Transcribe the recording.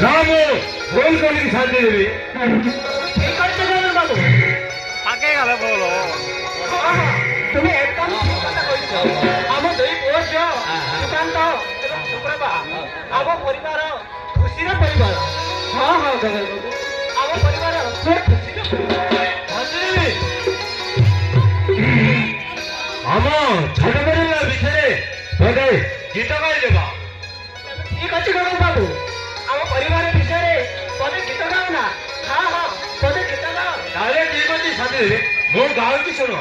ନା ମୁଁ ଫୋନ କରିକି ଛାଡ଼ି ଦେବି। ঠিক আছে জানো বাবু আগে গেলে বলো তুমি একদম ঠিক কথা কইছ ଆମ ଦୁଇ ପୁଅ ଝିଅ ସୁଶାନ୍ତ ଏବଂ ସୁପ୍ରଭା ଆମ ପରିବାର ଖୁସିର ପରିବାର ହଁ ହଁ ଗଗନ ବାବୁ ଆମ ପରିବାର ପୁରା ଖୁସିର ପରିବାର ଛାଡ଼ିଦେବି। ଆମ ଛୋଟ ପରିବାର ବିଷୟରେ ଗୋଟେ ଗୀତ ଗାଇଦେବା। ঠিক আছে গগন বাবু ଆମ ପରିବାର ବିଷୟରେ ପଦେ ଗୀତ ଗାଅ ନା ହଁ ହଁ ପଦେ ଗୀତ ଗାଅ ତାହେଲେ ଠିକ ଅଛି ଛାଡ଼ିଦେବି। ମୁଁ ଗାଉଛି ଶୁଣ।